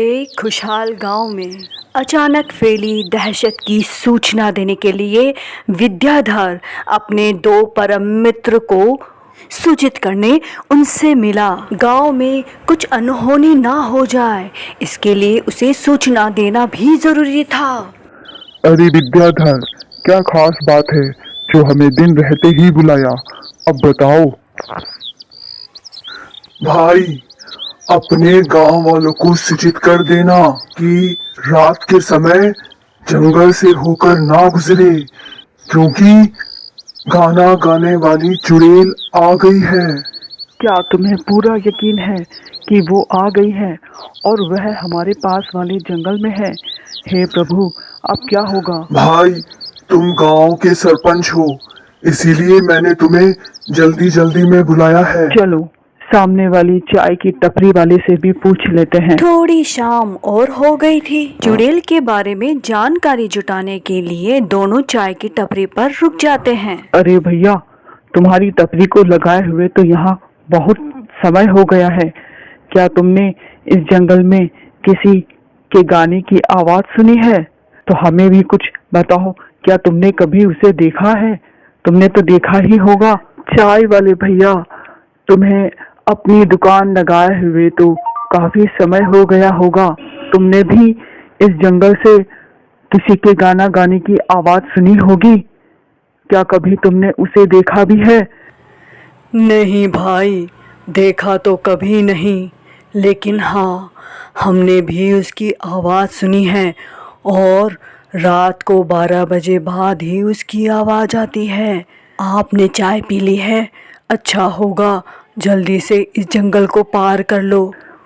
एक खुशहाल गांव में अचानक फैली दहशत की सूचना देने के लिए विद्याधर अपने दो परम मित्र को सूचित करने उनसे मिला। गांव में कुछ अनहोनी ना हो जाए, इसके लिए उसे सूचना देना भी जरूरी था। अरे विद्याधर, क्या खास बात है जो हमें दिन रहते ही बुलाया? अब बताओ। भाई, अपने गांव वालों को सूचित कर देना कि रात के समय जंगल से होकर ना गुजरे, क्योंकि गाना गाने वाली चुड़ैल आ गई है। क्या तुम्हें पूरा यकीन है कि वो आ गई है और वह हमारे पास वाले जंगल में है? हे प्रभु, अब क्या होगा? भाई, तुम गांव के सरपंच हो, इसीलिए मैंने तुम्हें जल्दी जल्दी में बुलाया है। चलो सामने वाली चाय की टपरी वाले से भी पूछ लेते हैं। थोड़ी शाम और हो गई थी। चुड़ैल के बारे में जानकारी जुटाने के लिए दोनों चाय की टपरी पर रुक जाते हैं। अरे भैया, तुम्हारी टपरी को लगाए हुए तो यहाँ बहुत समय हो गया है। क्या तुमने इस जंगल में किसी के गाने की आवाज सुनी है? तो हमें भी कुछ बताओ, क्या तुमने कभी उसे देखा है? तुमने तो देखा ही होगा। चाय वाले भैया, तुम्हें अपनी दुकान लगाए हुए तो काफी समय हो गया होगा। तुमने भी इस जंगल से किसी के गाना गाने की आवाज सुनी होगी। क्या कभी तुमने उसे देखा भी है? नहीं भाई, देखा तो कभी नहीं, लेकिन हाँ, हमने भी उसकी आवाज़ सुनी है और रात को 12 बजे बाद ही उसकी आवाज़ आती है। आपने चाय पी ली है? अच्छा होगा जल्दी से इस जंगल को पार कर लो।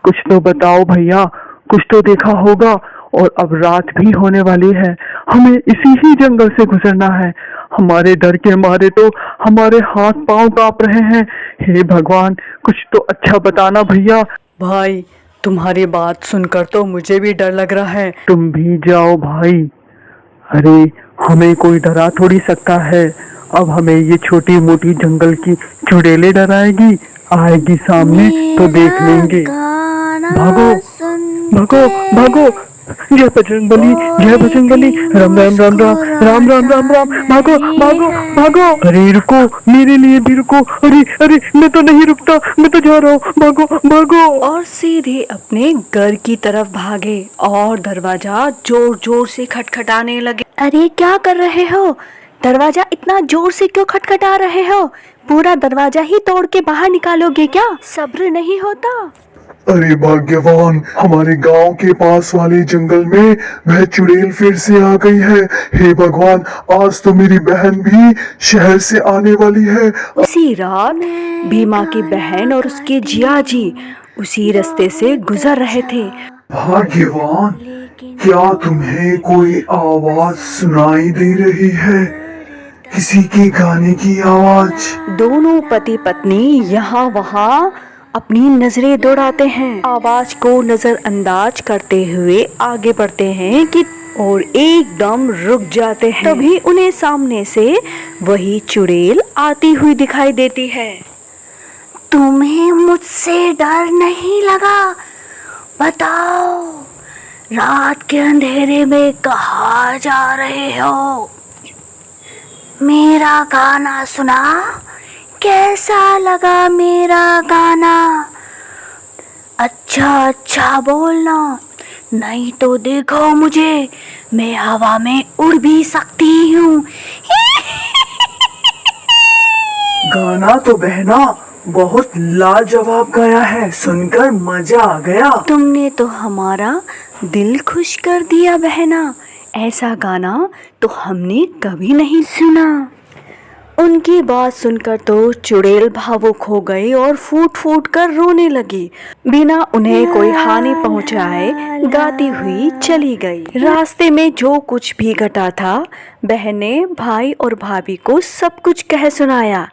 कुछ तो बताओ भैया, कुछ तो देखा होगा। और अब रात भी होने वाली है, हमें इसी ही जंगल से गुजरना है। हमारे डर के मारे तो हमारे हाथ पांव कांप रहे हैं। हे भगवान, कुछ तो अच्छा बताना भैया। भाई, तुम्हारी बात सुनकर तो मुझे भी डर लग रहा है। तुम भी जाओ भाई। अरे, हमें कोई डरा थोड़ी सकता है। अब हमें ये छोटी मोटी जंगल की चुड़ैलें डराएगी? आएगी सामने तो देख लेंगे। भागो भागो भागो, जय बजरंगबली, जय बजरंगबली, राम राम राम राम राम राम राम राम। भागो भागो भागो। अरे रुको, मेरे लिए भी रुको। अरे अरे, मैं तो नहीं रुकता, मैं तो जा रहा हूँ। भागो भागो। और सीधे अपने घर की तरफ भागे और दरवाजा जोर जोर से खटखटाने लगे। अरे क्या कर रहे हो? दरवाजा इतना जोर से क्यों खटखटा रहे हो? पूरा दरवाजा ही तोड़ के बाहर निकालोगे क्या? सब्र नहीं होता? अरे भाग्यवान, हमारे गांव के पास वाले जंगल में वह चुड़ैल फिर से आ गई है। हे भगवान, आज तो मेरी बहन भी शहर से आने वाली है। उसी रात भीमा की बहन और उसके जिया जी उसी रास्ते से गुजर रहे थे। भाग्यवान, क्या तुम्हें कोई आवाज सुनाई दे रही है? किसी के गाने की आवाज? दोनों पति पत्नी यहाँ वहाँ अपनी नजरें दौड़ाते हैं, आवाज को नजरअंदाज करते हुए आगे बढ़ते हैं कि और एकदम रुक जाते हैं। तभी उन्हें सामने से वही चुड़ैल आती हुई दिखाई देती है। तुम्हें मुझसे डर नहीं लगा? बताओ, रात के अंधेरे में कहाँ जा रहे हो? मेरा गाना सुना? कैसा लगा मेरा गाना? अच्छा बोलना, नहीं तो देखो मुझे, मैं हवा में उड़ भी सकती हूँ। गाना तो बहना बहुत लाजवाब गाया है, सुनकर मजा आ गया। तुमने तो हमारा दिल खुश कर दिया बहना। ऐसा गाना तो हमने कभी नहीं सुना। उनकी बात सुनकर तो चुड़ैल भावुक हो गई और फूट फूट कर रोने लगी। बिना उन्हें कोई हानि पहुंचाए गाती हुई चली गई। रास्ते में जो कुछ भी घटा था, बहन ने भाई और भाभी को सब कुछ कह सुनाया,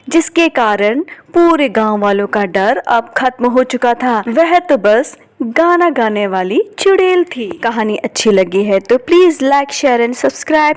जिसके कारण पूरे गांव वालों का डर अब खत्म हो चुका था। वह तो बस गाना गाने वाली चुड़ैल थी। कहानी अच्छी लगी है तो please like, share and subscribe.